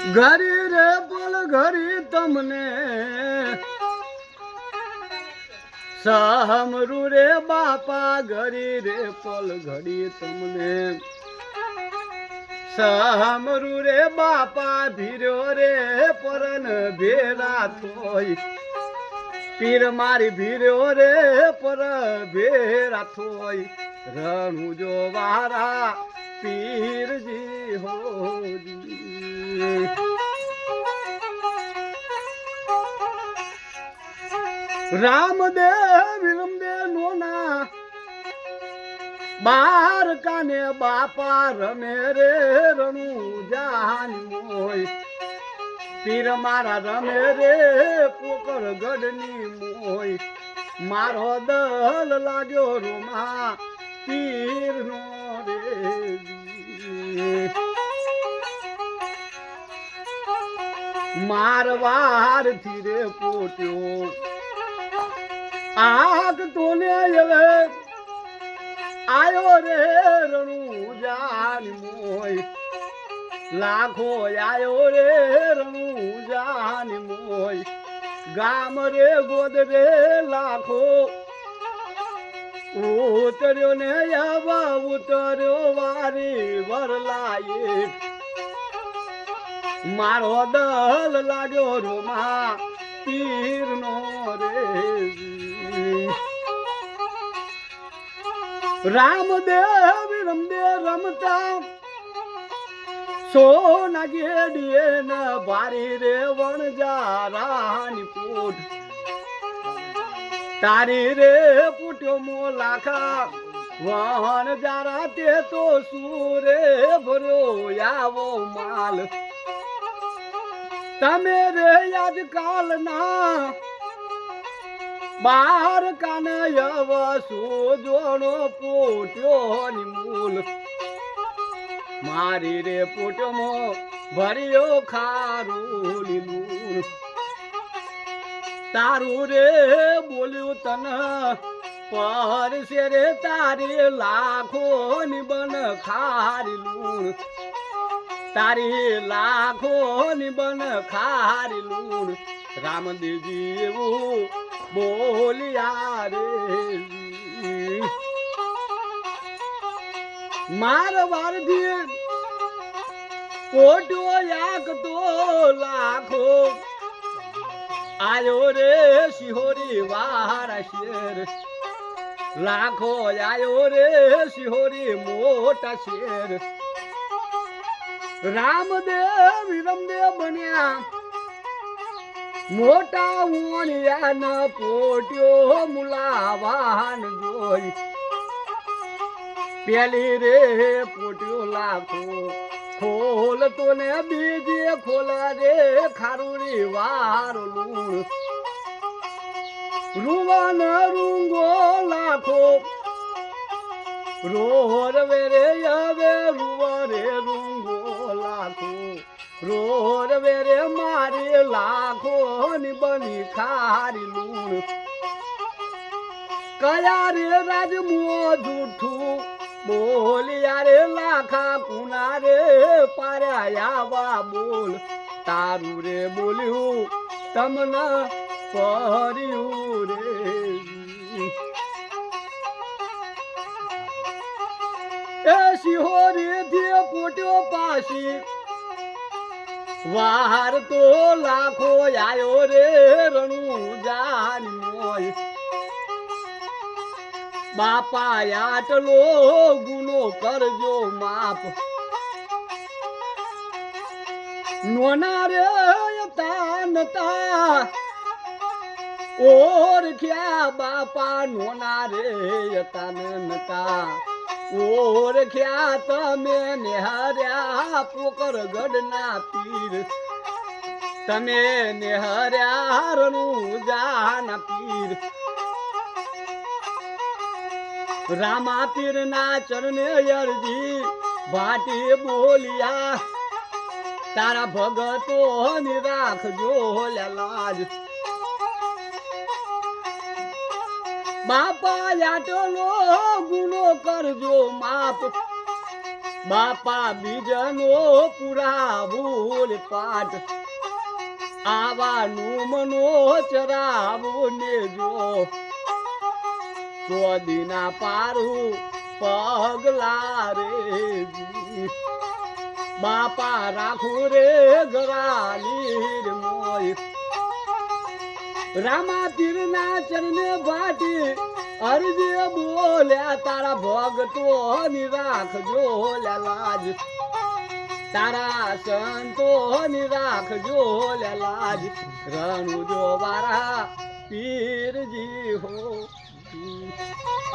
ઘરી રે બોલ ઘરી તમને સામરું રે બાપા ઘરી રે પલ ઘડી તમને સામરું રે બાપા ભીર્યો રે પરન ભેરા થોય પીર મારી ભીર્યો રે પર ભેરા થોય રણુ જો વારા પીરજી હોજી રામદેવ વિરમદેવ નોના બાર કાને બાપા રમે રે રણુ જાન મોય પીર મારા રમે રે પોકર ગઢની મોય મારો દલ લાગ્યો રૂમા પીર નો રે મારવાર થી રે પોટ્યો આગ તોને હવે આયો રે રણુ જાન મોય લાખો આયો રે રણુ જાન મોય ગામ રે ગોદ રે લાખો ઉતર્યો ને આવા ઉતર્યો વારી વરલાયે મારો દલ લાગ્યો રોમા પીર નો રે રામદેવ રમદેવ રમતા સોના ગેડીએ ન ભારી રે વણજારાની પૂટ તારી રે પૂટ્યો મો લાખા વણજારા તે તો સુરે ભર્યો આવો માલ તમે રે આજકાલ ના બાર કાને યવસુ જોણો પોટ્યો ની મૂલ મારી રે પોટમો ભર્યો ખારું લીલું તારું રે બોલ્યું તન પરસે રે તારી લાખો ની બન ખારી લૂણ તારી લાખો ની બન ખારી લૂણ રામદેવજી એવું બોલિયા રે મારવાર થી કોટ્યો યાક તો લાખો આયો રે શિહોરી વારા શેર લાખો આયો રે શિહોરી મોટા શેર રામદેવ વિરમદેવ બન્યા મોટા ઓણિયા ન પોટ્યો મુલાવાન જોઈ પેલી રે પોટ્યો લાખો ખોલ તો ને બીજે ખોલા રે ખારુડી વારો લૂણ રૂવાન રૂંગો લાખો રોર વેરે હવે રૂવા રે રૂંગો લાખો રોર વેરે મારી લાખો ની બની ખારી લૂણ કયા રે રાજમો જૂઠું બોલિયા રે લાખા કુના રે પાર્યા બોલ તારું રે બોલ્યું તમને પર્યું રે એ શિહોરી થી પોટ્યો પાછી વાર તો લાખો આયો રે રણુ જાન મોય બાપા આટલો ગુનો કરજો માપ નોના રે તાનતા ઓરખ્યા બાપા નોના રે તાનતા ઓરખ્યા તમે નેહર્યા પોકર ગઢના પીર તમે નેહર્યા રણુ જાના પીર રામા પીર ના ચરણે અરજી ભાટી બોલિયા તારા ભગતો ની રાખજો લાજ બાપા આટલો ગુનો કરજો માપ બાપા બીજનો પુરાવું પાઠ આવાનું મનો ચરાવું ને જો ચોદીના પારું પગલા રે જી. બાપા રાખું રે ગરાલી મોય રામા પીરના ચરણે ભાટી અરજે બોલ્યા તારા ભગતો ની રાખજો લાજ તારા સંતો ની રાખજો લાજ રણુજો વારા પીરજી હો